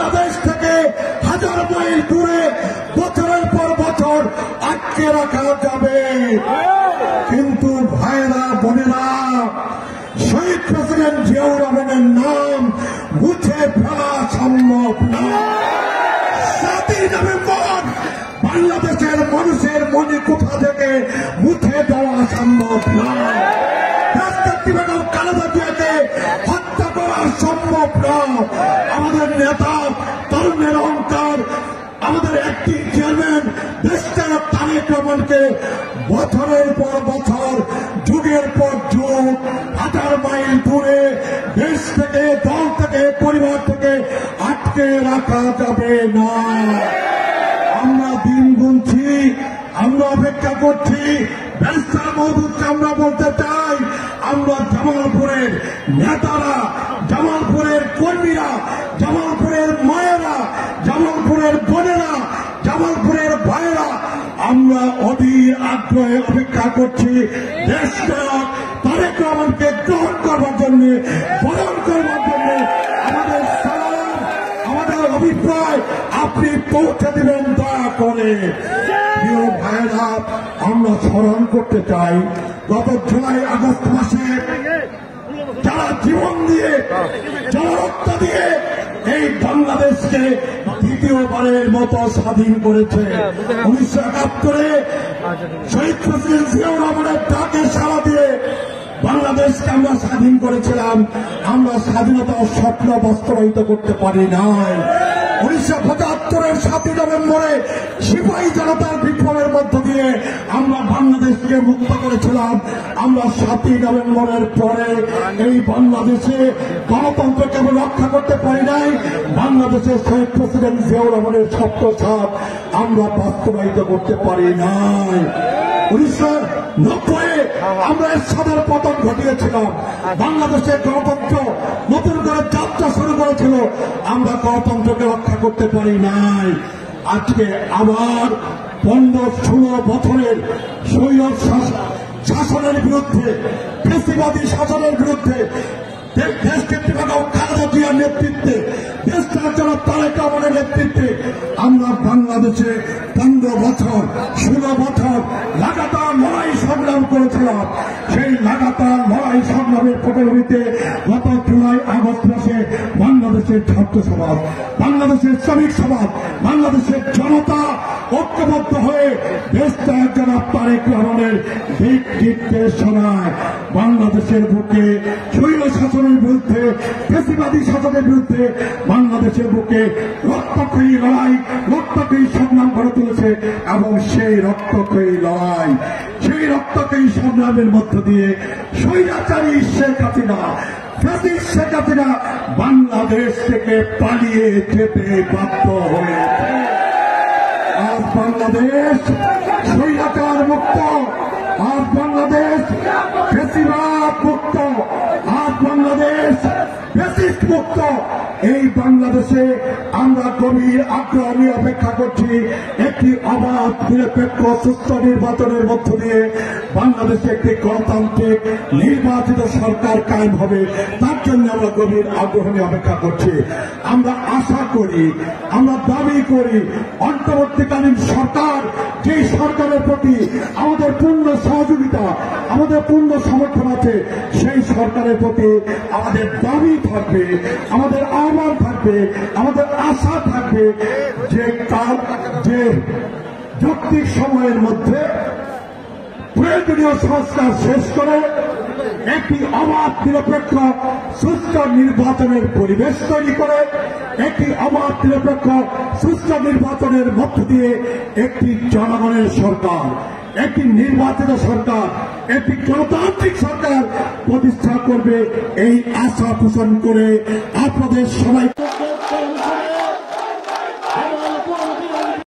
বাংলাদেশ থেকে হাজার মাইল দূরে বছরের পর বছর আটকে রাখা যাবে, কিন্তু ভাইরা বোনেরা, শহীদ প্রেসিডেন্ট জিয়াউর রহমানের নাম মুছে ফেলা সম্ভব না। 7ই নভেম্বর বাংলাদেশের মানুষের মনে কোথা থেকে মুছে দেওয়া সম্ভব না। খালেদা জিয়াকে হত্যা করা সম্ভব না। আমাদের নেতা তরুণের অহংকার, আমাদের অ্যাক্টিং চেয়ারম্যান দেশটার তারেক রহমানকে বছরের পর বছর, যুগের পর যুগ, হাজার মাইল দূরে দেশ থেকে, দল থেকে, পরিবার থেকে আটকে রাখা যাবে না। আমরা দিন গুনছি, আমরা অপেক্ষা করছি। ব্যারিস্টার মওদুদকে আমরা বলতে চাই, আমরা জামালপুরের নেতারা, জামালপুরের কর্মীরা, জামালপুরের মায়েরা, জামালপুরের বোনেরা, জামালপুরের ভাইয়েরা, আমরা অধীর আগ্রহে অপেক্ষা করছি দেশনায়ক তারেক রহমানকে গ্রহণ করবার জন্য, বরণ করবার জন্য। আমাদের সালাম, আমাদের অভিপ্রায় আপনি পৌঁছে দিবেন দয়া করে। প্রিয় ভাইয়েরা, আমরা স্মরণ করতে চাই গত জুলাই আগস্ট মাসে যারা জীবন দিয়ে, যারা রক্ত দিয়ে এই বাংলাদেশকে দ্বিতীয়বারের মতো স্বাধীন করেছে। 1971-এ শহীদ প্রেসিডেন্ট জিয়াউর রহমানের ডাকে সাড়া দিয়ে বাংলাদেশকে আমরা স্বাধীন করেছিলাম। আমরা স্বাধীনতার স্বপ্ন বাস্তবায়িত করতে পারি নাই। 1975-এর 7ই নভেম্বরে সিপাহী জনতার বিপ্লবের মধ্য দিয়ে আমরা বাংলাদেশকে মুক্ত করেছিলাম। আমরা 7ই নভেম্বরের পরে এই বাংলাদেশে গণতন্ত্রকে আমরা রক্ষা করতে পারি নাই। বাংলাদেশের শহীদ প্রেসিডেন্ট জিয়াউর রহমানের স্বপ্ন ছাপ আমরা বাস্তবায়িত করতে পারি নাই। 1990-এ আমরা এরশাদের পতন ঘটিয়েছিলাম। বাংলাদেশের গণতন্ত্র নতুন করে যাত্রা শুরু করেছিল, আমরা গণতন্ত্রকে রক্ষা করতে পারি নাই। আজকে আবার 15-16 বছরের স্বৈর শাসনের বিরুদ্ধে, ফ্যাসিবাদী শাসনের বিরুদ্ধে দেশকে খালেদা জিয়ার নেতৃত্বে, দেশটার জন্য তারেক রহমানের নেতৃত্বে আমরা বাংলাদেশে 15 বছর 16 বছর লাগাতার লড়াই সংগ্রাম করেছিলাম। সেই লাগাতার লড়াই সংগ্রামের পটভূমিতে গত জুলাই আগস্ট মাসে বাংলাদেশের ছাত্র সমাজ, বাংলাদেশের শ্রমিক সমাজ, বাংলাদেশের জনতা ঐক্যবদ্ধ হয়ে দেশটার জন্য তারেক রহমানের দিক নির্দেশনায় বাংলাদেশের বুকে স্বৈর শাসনের বিরুদ্ধে, ফ্যাসিবাদী শাসনের বিরুদ্ধে বাংলাদেশের বুকে রক্তক্ষয়ী লড়াই, রক্তক্ষয়ী সংগ্রাম গড়ে তুলেছে। এবং সেই রক্তক্ষয়ী লড়াই, সেই রক্তক্ষয়ী সংগ্রামের মধ্য দিয়ে স্বৈরাচারী শেখ হাসিনা, ফ্যাসিস্ট শেখ হাসিনা বাংলাদেশ থেকে পালিয়ে যেতে বাধ্য হয়েছে। আজ বাংলাদেশ স্বৈরাচার মুক্ত, আজ বাংলাদেশ ফ্যাসিবাদ মুক্ত, আজ বাংলাদেশ ফ্যাসিস্ট মুক্ত। এই বাংলাদেশে আমরা গভীর আগ্রহ নিয়ে অপেক্ষা করছি একটি অবাধ, নিরপেক্ষ, সুস্থ নির্বাচনের মধ্য দিয়ে বাংলাদেশে একটি গণতান্ত্রিক নির্বাচিত সরকার কায়েম হবে। তার জন্য আমরা গভীর আগ্রহ নিয়ে অপেক্ষা করছি। আমরা আশা করি, আমরা দাবি করি, অন্তর্বর্তীকালীন সরকার, যে সরকারের প্রতি আমাদের পূর্ণ সহযোগিতা, আমাদের পূর্ণ সমর্থন আছে, সেই সরকারের প্রতি আমাদের দাবি থাকবে, আমাদের আহ্বান থাকবে, আমাদের আশা থাকবে যে যে যৌক্তিক সময়ের মধ্যে প্রয়োজনীয় সংস্কার শেষ করে একটি অবাধ, নিরপেক্ষ, সুস্থ নির্বাচনের পরিবেশ তৈরি করে, একটি অবাধ, নিরপেক্ষ, সুস্থ নির্বাচনের মধ্য দিয়ে একটি জনগণের সরকার, একটি নির্বাচিত সরকার, একটি গণতান্ত্রিক সরকার প্রতিষ্ঠা করবে। এই আশা পোষণ করে আপনাদের সবাই